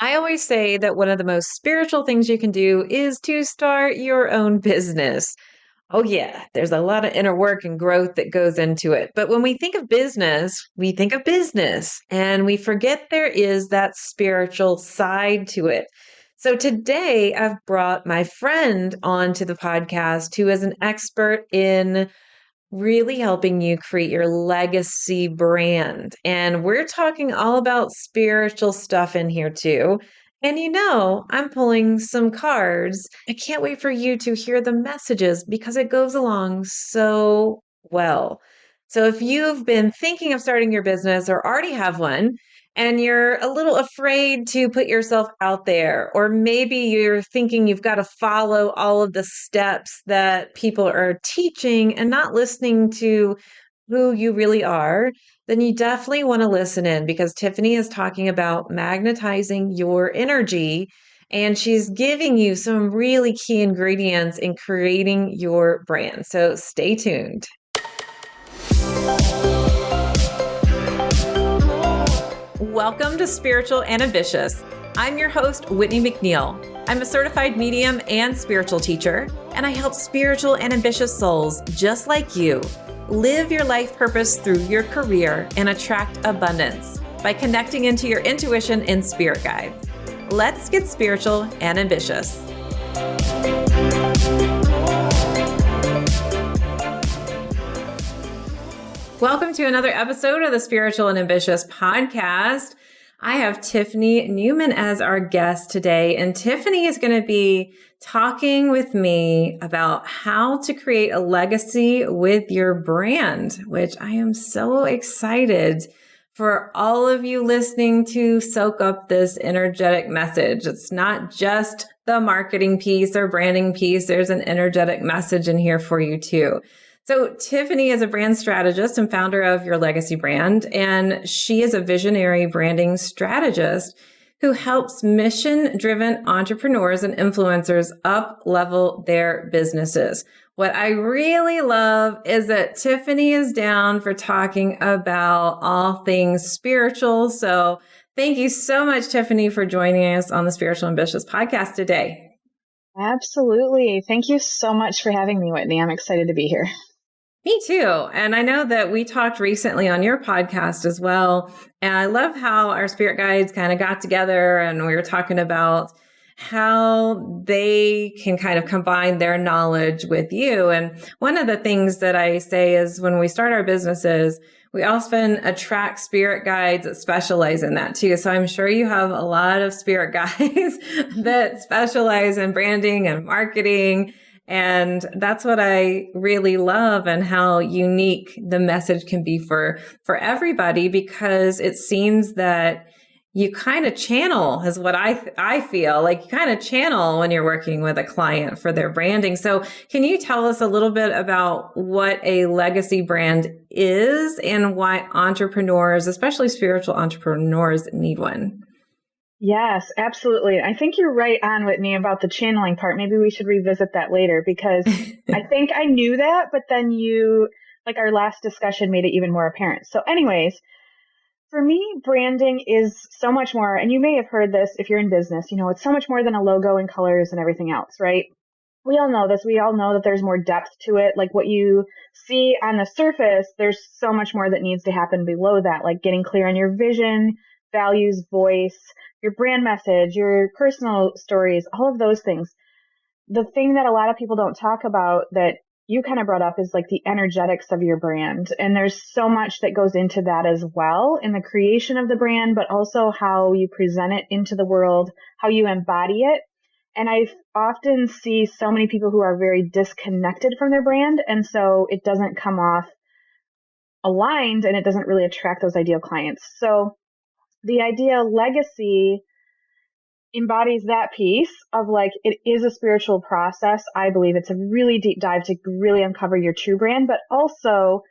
I always say that one of the most spiritual things you can do is to start your own business. Oh, yeah, there's a lot of inner work and growth that goes into it. But when we think of business, we think of business and we forget there is that spiritual side to it. So today I've brought my friend onto the podcast who is an expert in really helping you create your legacy brand. And we're talking all about spiritual stuff in here too. And I'm pulling some cards. I can't wait for you to hear the messages because it goes along so well. So if you've been thinking of starting your business or already have one, and you're a little afraid to put yourself out there, or maybe you're thinking you've got to follow all of the steps that people are teaching and not listening to who you really are, then you definitely want to listen in because Tiffany is talking about magnetizing your energy and she's giving you some really key ingredients in creating your brand. So stay tuned. Welcome to Spiritual and Ambitious. I'm your host, Whitney McNeil. I'm a certified medium and spiritual teacher, and I help spiritual and ambitious souls just like you live your life purpose through your career and attract abundance by connecting into your intuition and spirit guides. Let's get spiritual and ambitious. Welcome to another episode of the Spiritual and Ambitious podcast. I have Tiffany Neuman as our guest today, and Tiffany is going to be talking with me about how to create a legacy with your brand, which I am so excited for all of you listening to soak up this energetic message. It's not just the marketing piece or branding piece. There's an energetic message in here for you too. So Tiffany is a brand strategist and founder of Your Legacy Brand, and she is a visionary branding strategist who helps mission-driven entrepreneurs and influencers up-level their businesses. What I really love is that Tiffany is down for talking about all things spiritual. So thank you so much, Tiffany, for joining us on the Spiritual Ambitious podcast today. Absolutely. Thank you so much for having me, Whitney. I'm excited to be here. Me too. And I know that we talked recently on your podcast as well. And I love how our spirit guides kind of got together and we were talking about how they can kind of combine their knowledge with you. And one of the things that I say is when we start our businesses, we often attract spirit guides that specialize in that too. So I'm sure you have a lot of spirit guides that specialize in branding and marketing. And that's what I really love and how unique the message can be for everybody, because it seems that you kind of channel is what I feel like you kind of channel when you're working with a client for their branding. So can you tell us a little bit about what a legacy brand is and why entrepreneurs, especially spiritual entrepreneurs, need one? Yes, absolutely. I think you're right on, Whitney, about the channeling part. Maybe we should revisit that later because I think I knew that, but then our last discussion made it even more apparent. So anyways, for me, branding is so much more, and you may have heard this if you're in business, it's so much more than a logo and colors and everything else, right? We all know this. We all know that there's more depth to it. Like what you see on the surface, there's so much more that needs to happen below that, like getting clear on your vision, values, voice, your brand message, your personal stories, all of those things. The thing that a lot of people don't talk about that you kind of brought up is like the energetics of your brand. And there's so much that goes into that as well in the creation of the brand, but also how you present it into the world, how you embody it. And I often see so many people who are very disconnected from their brand. And so it doesn't come off aligned and it doesn't really attract those ideal clients. So the idea legacy embodies that piece of like, it is a spiritual process. I believe it's a really deep dive to really uncover your true brand, but also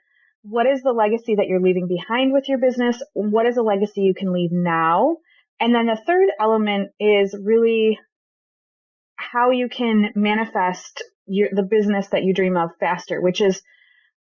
what is the legacy that you're leaving behind with your business? What is a legacy you can leave now? And then the third element is really how you can manifest the business that you dream of faster, which is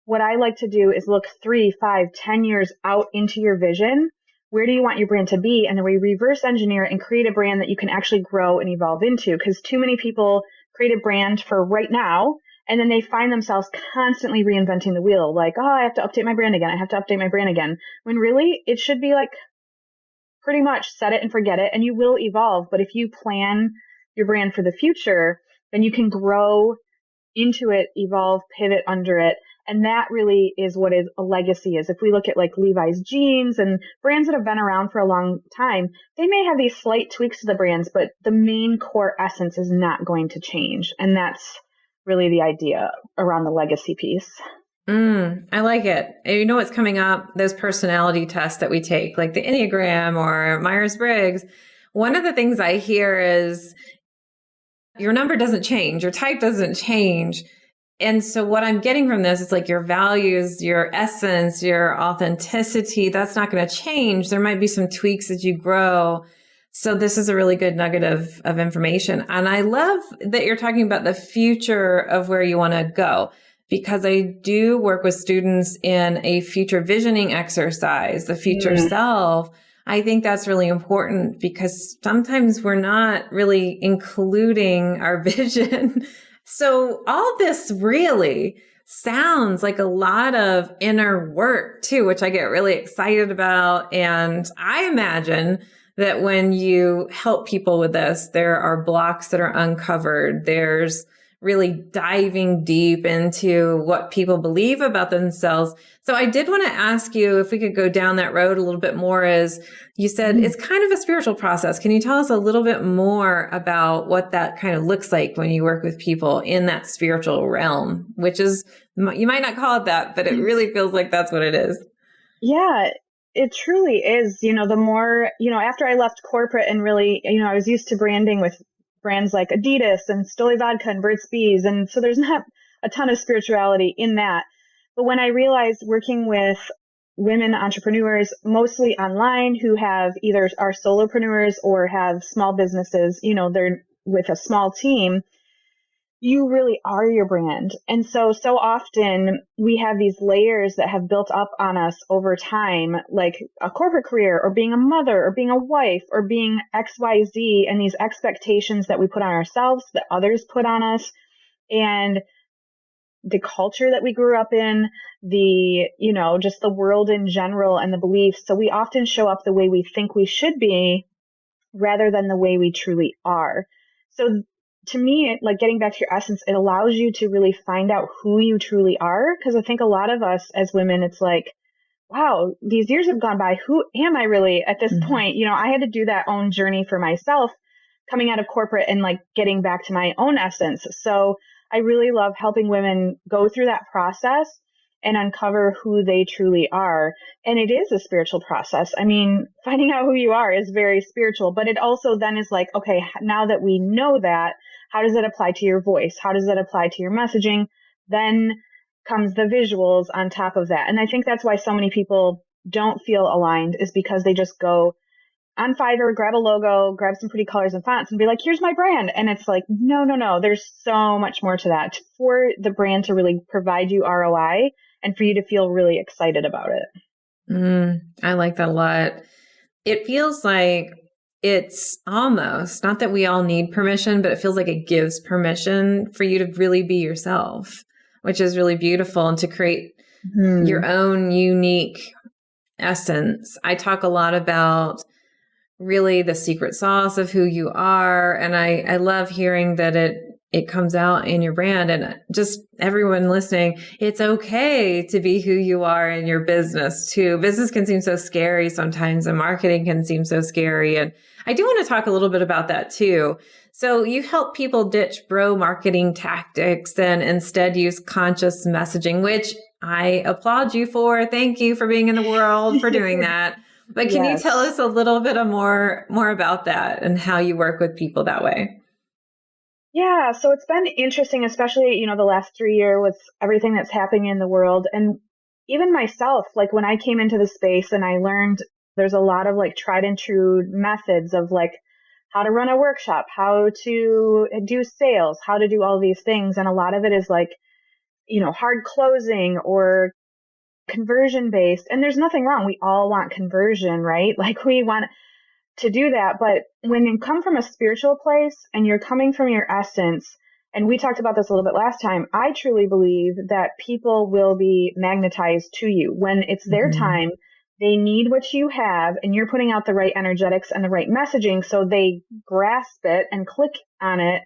what I like to do is look 3, 5, 10 years out into your vision. where do you want your brand to be? And then we reverse engineer it and create a brand that you can actually grow and evolve into. Because too many people create a brand for right now, and then they find themselves constantly reinventing the wheel. Like, oh, I have to update my brand again. I have to update my brand again. When really it should be like pretty much set it and forget it, and you will evolve. But if you plan your brand for the future, then you can grow into it, evolve, pivot under it. And that really is what is a legacy is. If we look at like Levi's jeans and brands that have been around for a long time, they may have these slight tweaks to the brands, but the main core essence is not going to change. And that's really the idea around the legacy piece. I like it. And you know what's coming up? Those personality tests that we take, like the Enneagram or Myers-Briggs. One of the things I hear is your number doesn't change, your type doesn't change. And so what I'm getting from this is like your values, your essence, your authenticity, that's not going to change. There might be some tweaks as you grow. So this is a really good nugget of information. And I love that you're talking about the future of where you want to go, because I do work with students in a future visioning exercise, the future self. I think that's really important because sometimes we're not really including our vision. So all this really sounds like a lot of inner work too, which I get really excited about. And I imagine that when you help people with this, there are blocks that are uncovered. There's really diving deep into what people believe about themselves. So I did want to ask you if we could go down that road a little bit more. As you said, it's kind of a spiritual process. Can you tell us a little bit more about what that kind of looks like when you work with people in that spiritual realm, which is, you might not call it that, but it really feels like that's what it is. Yeah, it truly is. The more, after I left corporate and really, I was used to branding with brands like Adidas and Stoli Vodka and Burt's Bees. And so there's not a ton of spirituality in that. But when I realized working with women entrepreneurs, mostly online, who have either are solopreneurs or have small businesses, they're with a small team, you really are your brand. And so often we have these layers that have built up on us over time, like a corporate career or being a mother or being a wife or being XYZ, and these expectations that we put on ourselves, that others put on us, and the culture that we grew up in, just the world in general and the beliefs. So we often show up the way we think we should be rather than the way we truly are. So to me, like getting back to your essence, it allows you to really find out who you truly are. Because I think a lot of us as women, it's like, wow, these years have gone by. Who am I really at this point? I had to do that own journey for myself coming out of corporate and like getting back to my own essence. So I really love helping women go through that process and uncover who they truly are. And it is a spiritual process. I mean, finding out who you are is very spiritual, but it also then is like, okay, now that we know that, how does it apply to your voice? How does it apply to your messaging? Then comes the visuals on top of that. And I think that's why so many people don't feel aligned, is because they just go on Fiverr, grab a logo, grab some pretty colors and fonts and be like, here's my brand. And it's like, no, there's so much more to that for the brand to really provide you ROI and for you to feel really excited about it. I like that a lot. It feels like it's almost not that we all need permission, but it feels like it gives permission for you to really be yourself, which is really beautiful, and to create your own unique essence. I talk a lot about really the secret sauce of who you are. And I love hearing that it comes out in your brand. And just everyone listening, it's okay to be who you are in your business too. Business can seem so scary sometimes, and marketing can seem so scary. And I do want to talk a little bit about that too. So you help people ditch bro marketing tactics and instead use conscious messaging, which I applaud you for. Thank you for being in the world, for doing that. But can you tell us a little bit more about that and how you work with people that way? Yeah, so it's been interesting, especially, the last 3 years with everything that's happening in the world. And even myself, like when I came into the space and I learned there's a lot of like tried and true methods of like how to run a workshop, how to do sales, how to do all these things. And a lot of it is like, hard closing or conversion based. And there's nothing wrong. We all want conversion, right? Like we want to do that. But when you come from a spiritual place and you're coming from your essence, and we talked about this a little bit last time, I truly believe that people will be magnetized to you when it's their Mhm. time. They need what you have, and you're putting out the right energetics and the right messaging so they grasp it and click on it.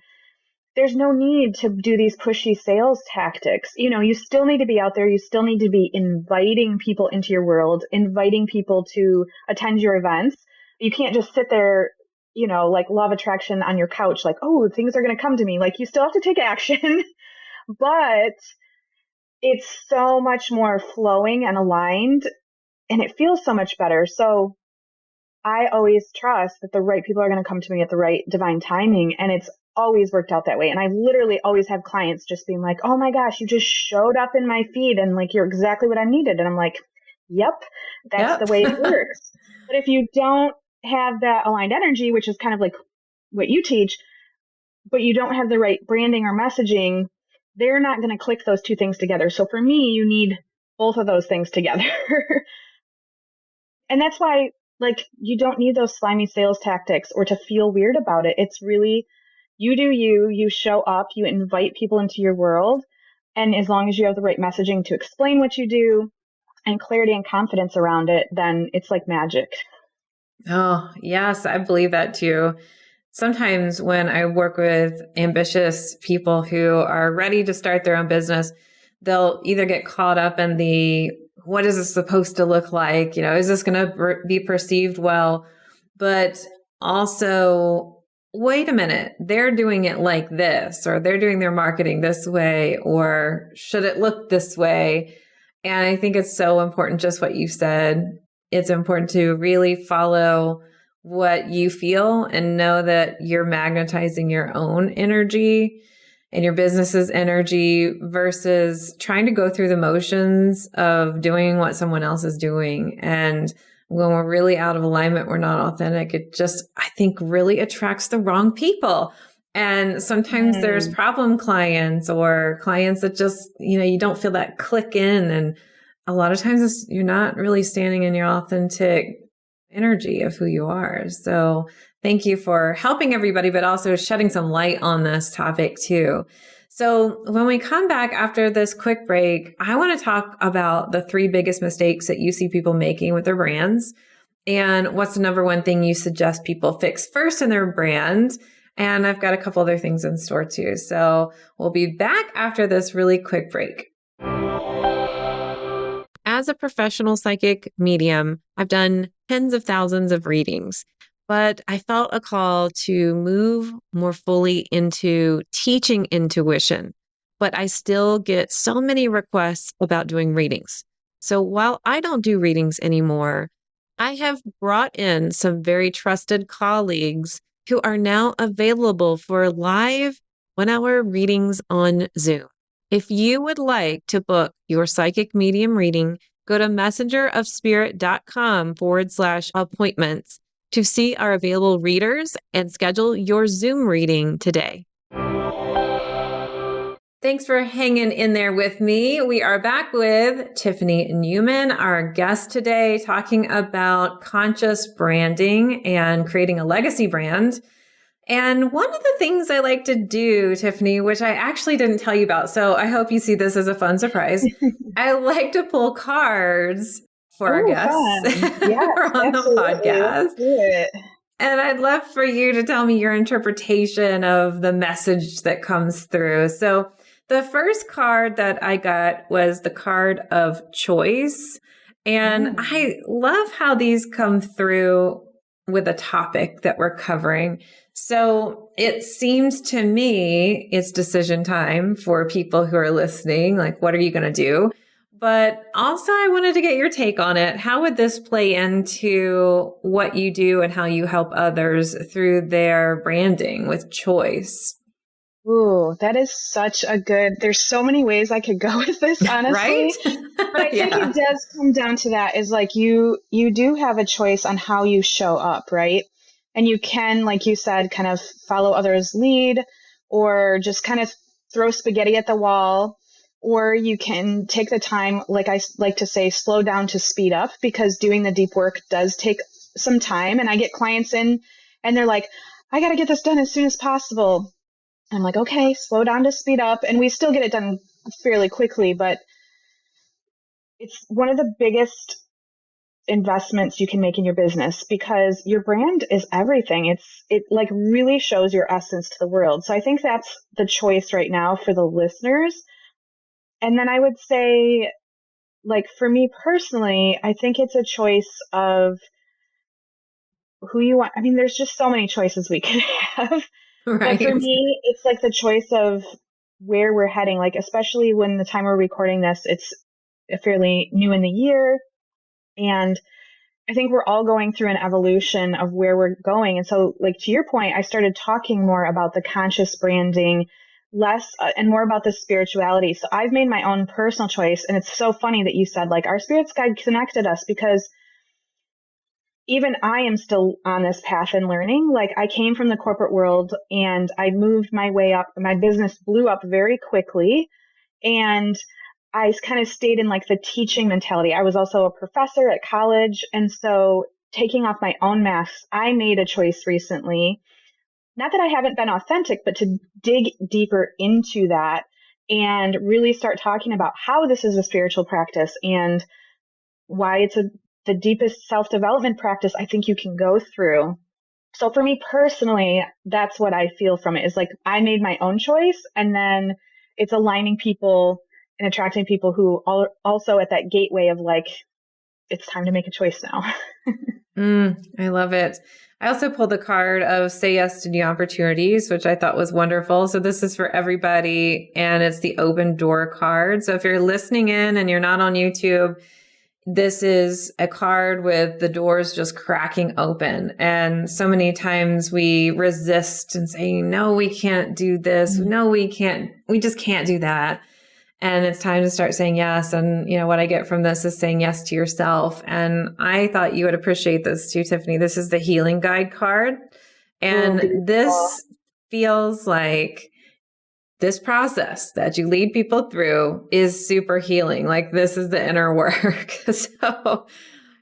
There's no need to do these pushy sales tactics. You know, you still need to be out there. You still need to be inviting people into your world, inviting people to attend your events. You can't just sit there, you know, like law of attraction on your couch, like, oh, things are going to come to me. Like, you still have to take action, but it's so much more flowing and aligned, and it feels so much better. So I always trust that the right people are going to come to me at the right divine timing. And it's always worked out that way. And I literally always have clients just being like, oh my gosh, you just showed up in my feed and like, you're exactly what I needed. And I'm like, yep, that's Yep. the way it works. But if you don't have that aligned energy, which is kind of like what you teach, but you don't have the right branding or messaging, they're not going to click those two things together. So for me, you need both of those things together. And that's why, like, you don't need those slimy sales tactics or to feel weird about it. It's really, you do you, you show up, you invite people into your world. And as long as you have the right messaging to explain what you do and clarity and confidence around it, then it's like magic. Oh, yes, I believe that too. Sometimes when I work with ambitious people who are ready to start their own business, they'll either get caught up in the, what is this supposed to look like? You know, is this going to be perceived well? But also, wait a minute, they're doing it like this, or they're doing their marketing this way, or should it look this way? And I think it's so important, just what you said. It's important to really follow what you feel and know that you're magnetizing your own energy and your business's energy versus trying to go through the motions of doing what someone else is doing. And when we're really out of alignment, we're not authentic. It just, I think, really attracts the wrong people. And sometimes there's Mm. problem clients or clients that just, you know, you don't feel that click in. And a lot of times you're not really standing in your authentic energy of who you are. So thank you for helping everybody, but also shedding some light on this topic too. So when we come back after this quick break, I want to talk about the 3 biggest mistakes that you see people making with their brands. And what's the number one thing you suggest people fix first in their brand? And I've got a couple other things in store too. So we'll be back after this really quick break. As a professional psychic medium, I've done tens of thousands of readings, but I felt a call to move more fully into teaching intuition. But I still get so many requests about doing readings. So while I don't do readings anymore, I have brought in some very trusted colleagues who are now available for live 1-hour readings on Zoom. If you would like to book your psychic medium reading, go to messengerofspirit.com/appointments to see our available readers and schedule your Zoom reading today. Thanks for hanging in there with me. We are back with Tiffany Neuman, our guest today, talking about conscious branding and creating a legacy brand. And one of the things I like to do, Tiffany, which I actually didn't tell you about, so I hope you see this as a fun surprise. I like to pull cards for our Oh, guests fun. who Yes, are on the absolutely. Let's podcast. do it. And I'd love for you to tell me your interpretation of the message that comes through. So the first card that I got was the card of choice. And Mm. I love how these come through with a topic that we're covering. So it seems to me it's decision time for people who are listening. Like, what are you going to do? But also, I wanted to get your take on it. How would this play into what you do and how you help others through their branding with choice? Ooh, that is such a good, there's so many ways I could go with this, Right? honestly. But I think Yeah. it does come down to that is like you do have a choice on how you show up, right? And you can, like you said, kind of follow others' lead or just kind of throw spaghetti at the wall. or you can take the time, like I like to say, slow down to speed up, because doing the deep work does take some time. And I get clients in and they're like, I got to get this done as soon as possible. I'm like, okay, slow down to speed up. And we still get it done fairly quickly, but it's one of the biggest investments you can make in your business, because your brand is everything. It like really shows your essence to the world. So I think that's the choice right now for the listeners. And then I would say, like, for me personally, I think it's a choice of who you want. I mean, there's just so many choices we could have. But for Right. me, it's like the choice of where we're heading. Like, especially when the time we're recording this, it's fairly new in the year. And I think we're all going through an evolution of where we're going. And so, like, to your point, I started talking more about the conscious branding, less and more about the spirituality. So I've made my own personal choice. And it's so funny that you said, like, our spirit's guide connected us, because even I am still on this path and learning. Like, I came from the corporate world and I moved my way up. My business blew up very quickly. And I kind of stayed in like the teaching mentality. I was also a professor at college. And so, taking off my own masks, I made a choice recently. Not that I haven't been authentic, but to dig deeper into that and really start talking about how this is a spiritual practice and why it's the deepest self-development practice I think you can go through. So for me personally, that's what I feel from it, is like I made my own choice, and then it's aligning people and attracting people who are also at that gateway of like, it's time to make a choice now. I love it. I also pulled the card of say yes to new opportunities, which I thought was wonderful. So this is for everybody, and it's the open door card. So if you're listening in and you're not on YouTube, this is a card with the doors just cracking open. And so many times we resist and say, no, we can't do this. No, we just can't do that. And it's time to start saying yes. And, what I get from this is saying yes to yourself. And I thought you would appreciate this too, Tiffany. This is the healing guide card. Ooh, And beautiful. this feels like this process that you lead people through is super healing. Like, this is the inner work. So,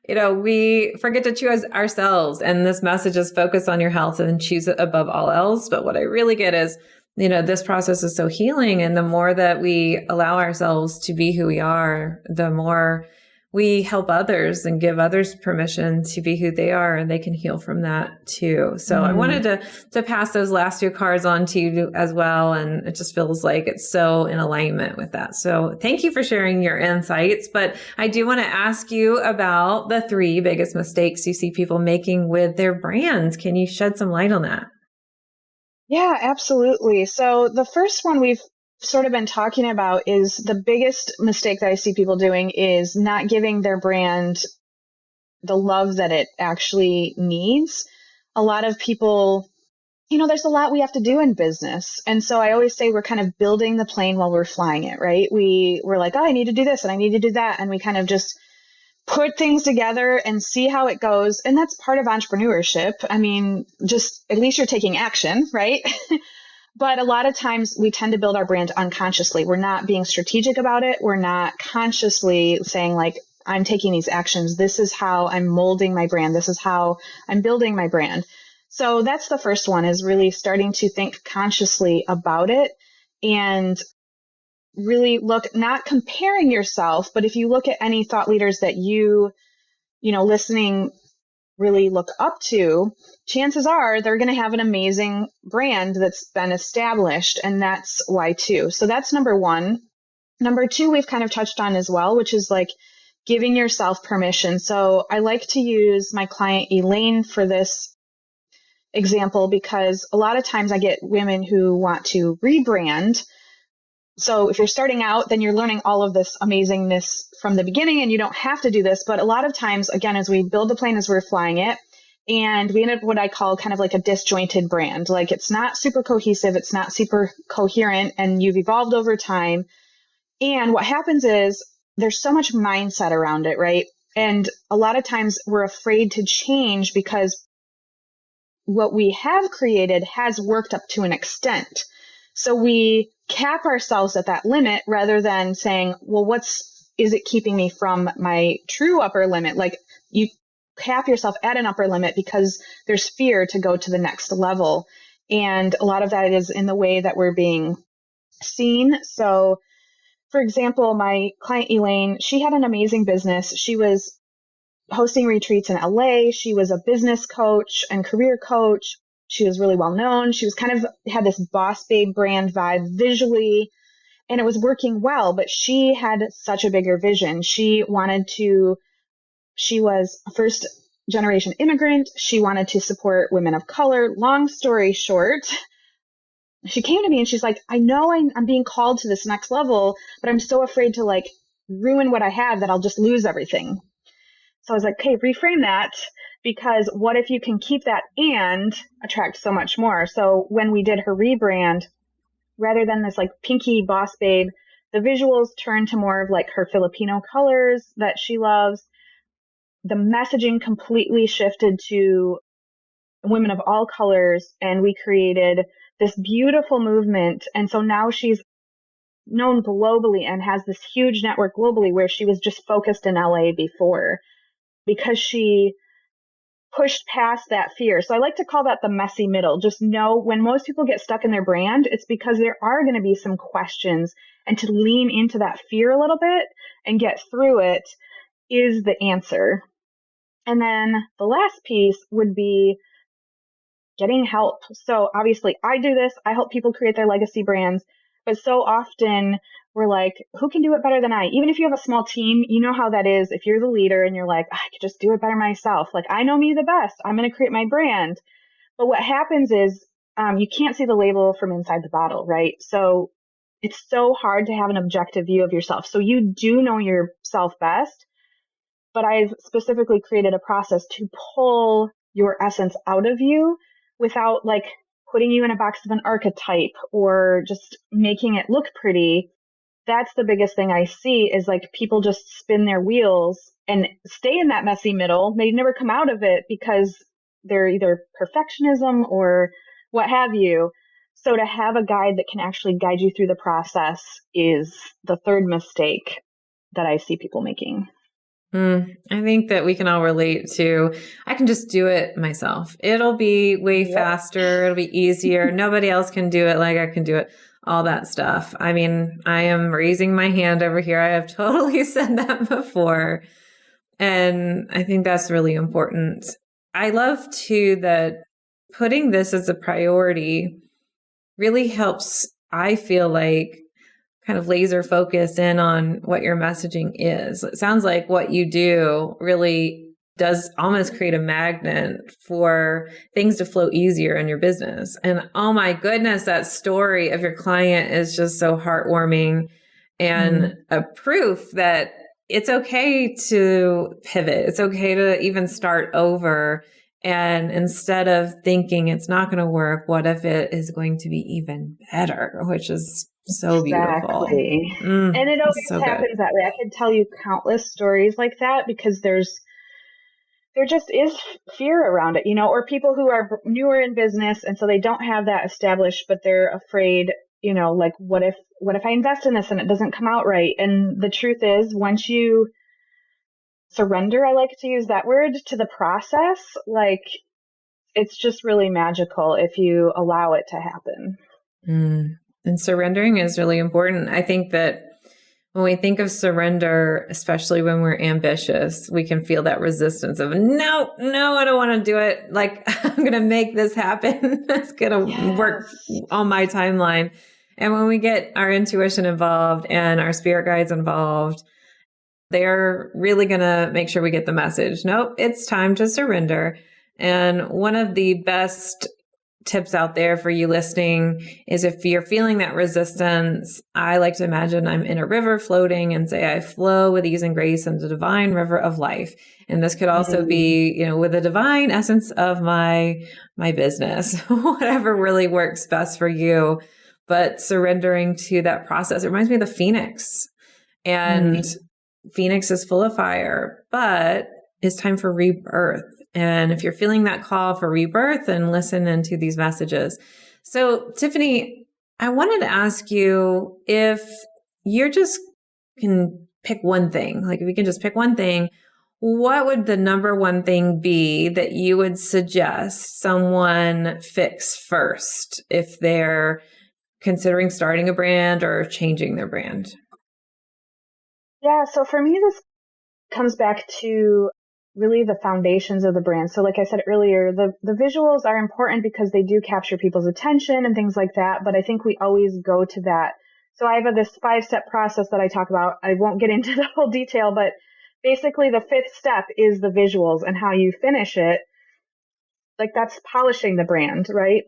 we forget to choose ourselves. And this message is focus on your health and choose it above all else. But what I really get is, this process is so healing. And the more that we allow ourselves to be who we are, the more we help others and give others permission to be who they are, and they can heal from that too. So I wanted to pass those last two cards on to you as well. And it just feels like it's so in alignment with that. So thank you for sharing your insights. But I do want to ask you about the 3 biggest mistakes you see people making with their brands. Can you shed some light on that? Yeah, absolutely. So the first one we've sort of been talking about is the biggest mistake that I see people doing is not giving their brand the love that it actually needs. A lot of people, there's a lot we have to do in business. And so I always say we're kind of building the plane while we're flying it, right? We're like, oh, I need to do this and I need to do that. And we kind of just put things together and see how it goes. And that's part of entrepreneurship. I mean, just at least you're taking action, right? But a lot of times we tend to build our brand unconsciously. We're not being strategic about it. We're not consciously saying, like, I'm taking these actions. This is how I'm molding my brand. This is how I'm building my brand. So that's the first one, is really starting to think consciously about it and really look, not comparing yourself, but if you look at any thought leaders that listening really look up to, chances are they're going to have an amazing brand that's been established. And that's why too. So that's number one. Number two, we've kind of touched on as well, which is like giving yourself permission. So I like to use my client Elaine for this example, because a lot of times I get women who want to rebrand. So if you're starting out, then you're learning all of this amazingness from the beginning, and you don't have to do this. But a lot of times, again, as we build the plane as we're flying it, and we end up what I call kind of like a disjointed brand. Like, it's not super cohesive, it's not super coherent, and you've evolved over time. And what happens is there's so much mindset around it, right? And a lot of times we're afraid to change because what we have created has worked up to an extent. So we cap ourselves at that limit rather than saying, well, is it keeping me from my true upper limit? Like, you cap yourself at an upper limit because there's fear to go to the next level. And a lot of that is in the way that we're being seen. So, for example, my client Elaine, she had an amazing business. She was hosting retreats in LA. She was a business coach and career coach. She was really well known. She was kind of had this boss babe brand vibe visually, and it was working well, but she had such a bigger vision. She was a first generation immigrant. She wanted to support women of color. Long story short, she came to me and she's like, I know I'm being called to this next level, but I'm so afraid to like ruin what I have that I'll just lose everything. So I was like, okay, reframe that, because what if you can keep that and attract so much more? So when we did her rebrand, rather than this like pinky boss babe, the visuals turned to more of like her Filipino colors that she loves. The messaging completely shifted to women of all colors, and we created this beautiful movement. And so now she's known globally and has this huge network globally, where she was just focused in LA before, because she pushed past that fear. So I like to call that the messy middle. Just know when most people get stuck in their brand, it's because there are going to be some questions, and to lean into that fear a little bit and get through it is the answer. And then the last piece would be getting help. So obviously I do this. I help people create their legacy brands, but so often we're like, who can do it better than I? Even if you have a small team, you know how that is. If you're the leader and you're like, I could just do it better myself. Like, I know me the best. I'm going to create my brand. But what happens is you can't see the label from inside the bottle, right? So it's so hard to have an objective view of yourself. So you do know yourself best, but I've specifically created a process to pull your essence out of you without like putting you in a box of an archetype or just making it look pretty. That's the biggest thing I see, is like people just spin their wheels and stay in that messy middle. They never come out of it because they're either perfectionism or what have you. So to have a guide that can actually guide you through the process is the third mistake that I see people making. I think that we can all relate to, I can just do it myself. It'll be way faster. It'll be easier. Nobody else can do it like I can do it. All that stuff. I mean, I am raising my hand over here. I have totally said that before. And I think that's really important. I love too that putting this as a priority really helps, I feel like, kind of laser focus in on what your messaging is. It sounds like what you do really does almost create a magnet for things to flow easier in your business. And oh my goodness, that story of your client is just so heartwarming and a proof that it's okay to pivot. It's okay to even start over. And instead of thinking it's not going to work, what if it is going to be even better, which is so beautiful. And it always so happens good. that way. I could tell you countless stories like that, because there just is fear around it, or people who are newer in business and so they don't have that established, but they're afraid, like, what if I invest in this and it doesn't come out right? And the truth is, once you surrender, I like to use that word, to the process, like, it's just really magical if you allow it to happen. And surrendering is really important. I think that when we think of surrender, especially when we're ambitious, we can feel that resistance of, no, I don't want to do it. Like, I'm going to make this happen. It's going to work on my timeline. And when we get our intuition involved and our spirit guides involved, they're really going to make sure we get the message. Nope, it's time to surrender. And one of the best tips out there for you listening is, if you're feeling that resistance, I like to imagine I'm in a river floating and say, I flow with ease and grace in the divine river of life. And this could also be, with the divine essence of my business, whatever really works best for you. But surrendering to that process, it reminds me of the phoenix. And Phoenix is full of fire, but it's time for rebirth. And if you're feeling that call for rebirth, then listen into these messages. So, Tiffany, I wanted to ask you if you're just can pick one thing, like if you can just pick one thing, what would the number one thing be that you would suggest someone fix first if they're considering starting a brand or changing their brand? Yeah, so for me, this comes back to really the foundations of the brand. So like I said earlier, the visuals are important because they do capture people's attention and things like that. But I think we always go to that. So I have this 5-step process that I talk about. I won't get into the whole detail, but basically the 5th step is the visuals and how you finish it. Like that's polishing the brand, right?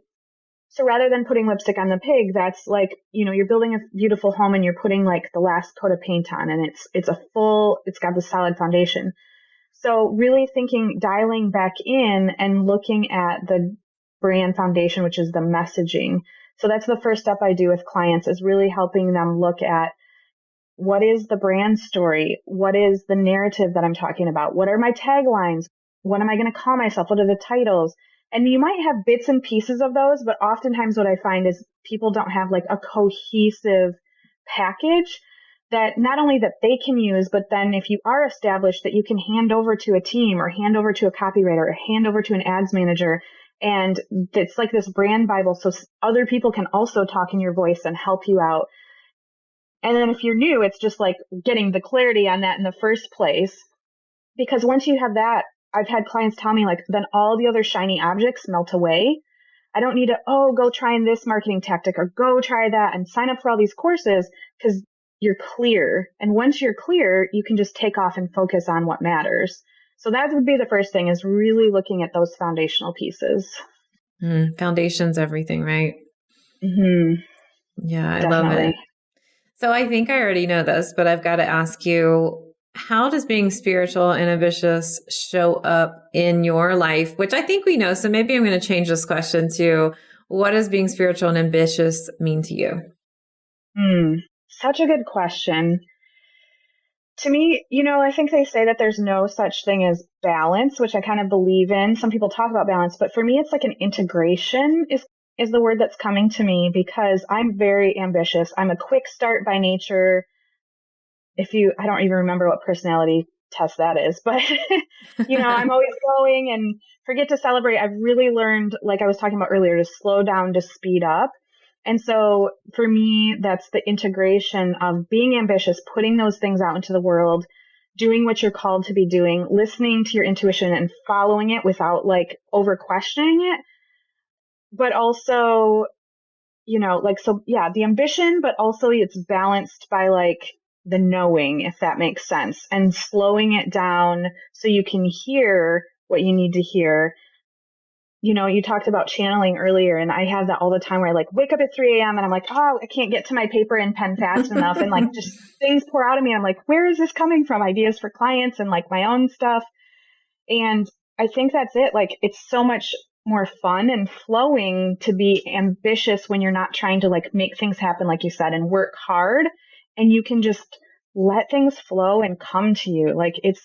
So rather than putting lipstick on the pig, that's like, you're building a beautiful home and you're putting like the last coat of paint on and it's got the solid foundation. So really dialing back in and looking at the brand foundation, which is the messaging. So that's the first step I do with clients, is really helping them look at what is the brand story? What is the narrative that I'm talking about? What are my taglines? What am I going to call myself? What are the titles? And you might have bits and pieces of those, but oftentimes what I find is people don't have like a cohesive package that not only that they can use, but then if you are established, that you can hand over to a team or hand over to a copywriter or hand over to an ads manager. And it's like this brand Bible. So other people can also talk in your voice and help you out. And then if you're new, it's just like getting the clarity on that in the first place. Because once you have that, I've had clients tell me like, then all the other shiny objects melt away. I don't need to, go try this marketing tactic or go try that and sign up for all these courses, because you're clear. And once you're clear, you can just take off and focus on what matters. So that would be the first thing, is really looking at those foundational pieces. Foundation's everything, right? Mm-hmm. Yeah, I love Definitely. it. So I think I already know this, but I've got to ask you, how does being spiritual and ambitious show up in your life? Which I think we know. So maybe I'm going to change this question to, what does being spiritual and ambitious mean to you? Such a good question. To me, I think they say that there's no such thing as balance, which I kind of believe in. Some people talk about balance, but for me, it's like an integration is the word that's coming to me, because I'm very ambitious. I'm a quick start by nature. I don't even remember what personality test that is, but I'm always going and forget to celebrate. I've really learned, like I was talking about earlier, to slow down, to speed up. And so for me, that's the integration of being ambitious, putting those things out into the world, doing what you're called to be doing, listening to your intuition and following it without like over questioning it. But also, the ambition, but also it's balanced by like the knowing, if that makes sense, and slowing it down so you can hear what you need to hear. You talked about channeling earlier, and I have that all the time where I like wake up at 3 a.m. and I'm like, I can't get to my paper and pen fast enough. And like just things pour out of me. I'm like, where is this coming from? Ideas for clients and like my own stuff. And I think that's it. Like it's so much more fun and flowing to be ambitious when you're not trying to like make things happen, like you said, and work hard, and you can just let things flow and come to you. Like it's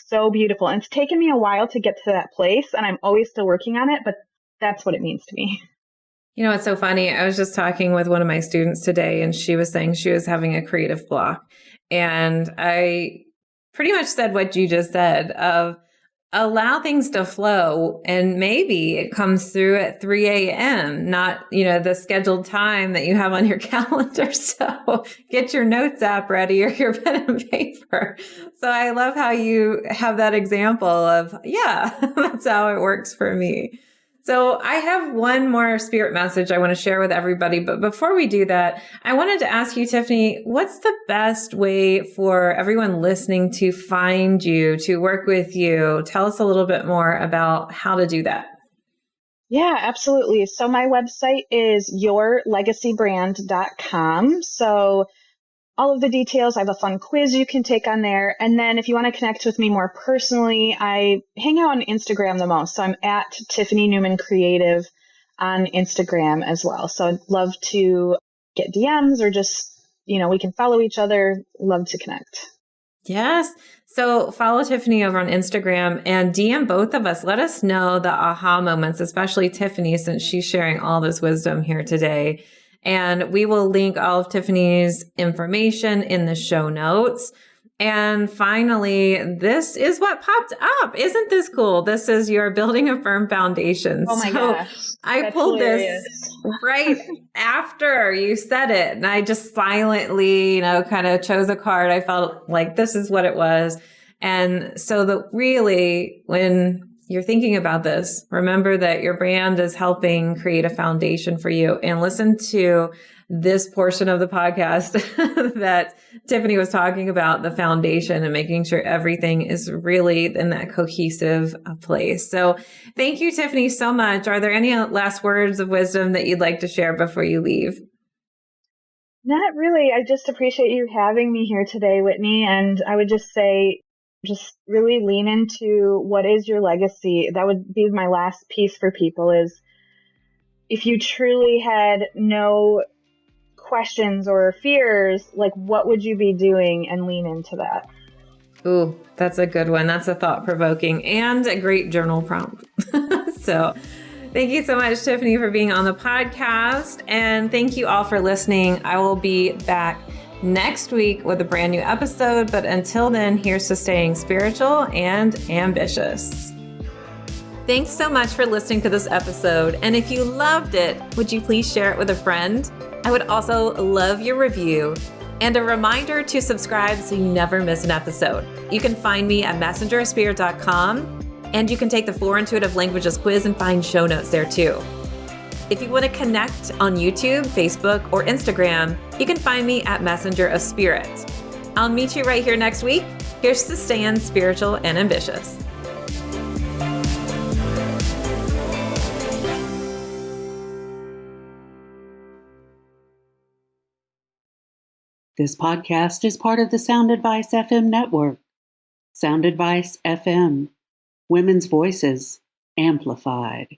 so beautiful. And it's taken me a while to get to that place, and I'm always still working on it, but that's what it means to me. You know, it's so funny. I was just talking with one of my students today, and she was saying she was having a creative block. And I pretty much said what you just said, of allow things to flow, and maybe it comes through at 3 a.m., not, the scheduled time that you have on your calendar. So get your notes app ready or your pen and paper. So I love how you have that example of, yeah, that's how it works for me. So I have one more spirit message I want to share with everybody. But before we do that, I wanted to ask you, Tiffany, what's the best way for everyone listening to find you, to work with you? Tell us a little bit more about how to do that. Yeah, absolutely. So my website is yourlegacybrand.com. So all of the details. I have a fun quiz you can take on there. And then if you want to connect with me more personally, I hang out on Instagram the most. So I'm at Tiffany Neuman Creative on Instagram as well. So I'd love to get DMs or just, we can follow each other. Love to connect. Yes. So follow Tiffany over on Instagram and DM both of us. Let us know the aha moments, especially Tiffany, since she's sharing all this wisdom here today. And we will link all of Tiffany's information in the show notes. And finally, this is what popped up. Isn't this cool? This is You're Building a Firm Foundation. Oh my gosh. I pulled hilarious. this right after you said it. And I just silently, kind of chose a card. I felt like this is what it was. And so really, when you're thinking about this, remember that your brand is helping create a foundation for you, and listen to this portion of the podcast that Tiffany was talking about, the foundation and making sure everything is really in that cohesive place. So thank you, Tiffany, so much. Are there any last words of wisdom that you'd like to share before you leave? Not really. I just appreciate you having me here today, Whitney. And I would just say, just really lean into what is your legacy. That would be my last piece for people is if you truly had no questions or fears, like what would you be doing, and lean into that. Ooh, that's a good one. That's a thought-provoking and a great journal prompt. So thank you so much, Tiffany, for being on the podcast. And thank you all for listening. I will be back next week with a brand new episode. But until then, here's to staying spiritual and ambitious. Thanks so much for listening to this episode. And if you loved it, would you please share it with a friend? I would also love your review and a reminder to subscribe so you never miss an episode. You can find me at messengerofspirit.com, and you can take the 4 Intuitive Languages quiz and find show notes there too. If you want to connect on YouTube, Facebook, or Instagram, you can find me at Messenger of Spirit. I'll meet you right here next week. Here's to staying spiritual and ambitious. This podcast is part of the Sound Advice FM network. Sound Advice FM. Women's voices amplified.